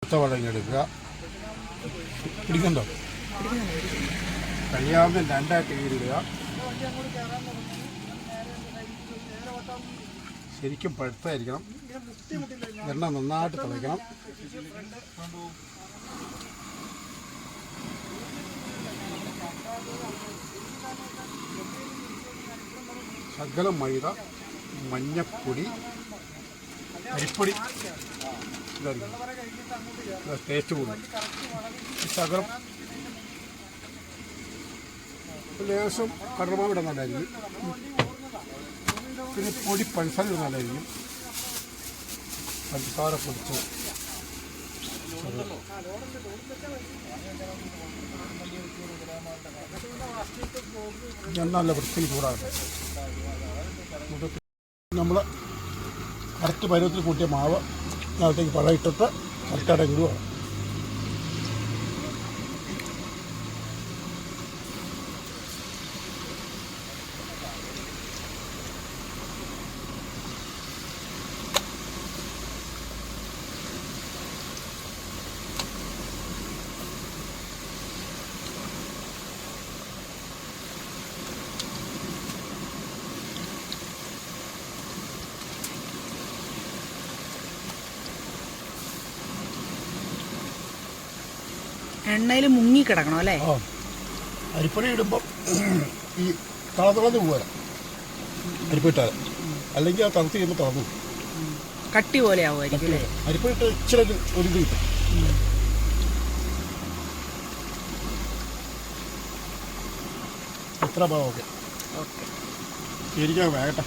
വളഞ്ഞെടുക്കുക. പിടിക്കണ്ടോ? കഴിയാവുന്ന രണ്ടായിട്ട് കീറിടുക. ശരിക്കും പഴുത്തായിരിക്കണം. എണ്ണ നന്നായിട്ട് തിളയ്ക്കണം. ശകലം മൈദ, മഞ്ഞപ്പൊടി, അരിപ്പൊടി ടേസ്റ്റ് കൂടും. ശകലം ലേശം കടലമാവ് ഇടാൻ നല്ലതായിരിക്കും. പിന്നെ പൊടി പഞ്ചസാര ഇടാൻ നല്ലതായിരിക്കും. പഞ്ചസാര പൊടിച്ച് നല്ല വൃത്തിയിൽ ചൂടാകട്ടെ. നമ്മൾ കറക്റ്റ് പരുവത്തിൽ കൂട്ടിയ മാവ് അതിനകത്തേക്ക് പഴം ഇട്ടിട്ട് കറക്റ്റായിട്ട് ഇടുക. എണ്ണയിൽ മുങ്ങി കിടക്കണം അല്ലേ? അരിപ്പൊടി ഇടുമ്പം ഈ തളതളന്ന് പോകാൻ അരിപ്പിട്ടാൽ, അല്ലെങ്കിൽ ആ തണുത്ത് ചെയ്യുമ്പോൾ തളന്നു കട്ടി പോലെ ആവുമായിരിക്കും അല്ലേ? അരിപ്പൊടി ഇട്ട് ഇച്ചിരി ഒരു ഇത് കിട്ടും. എത്ര ഭാഗം ഓക്കെ ശരിക്കും വേകട്ടെ.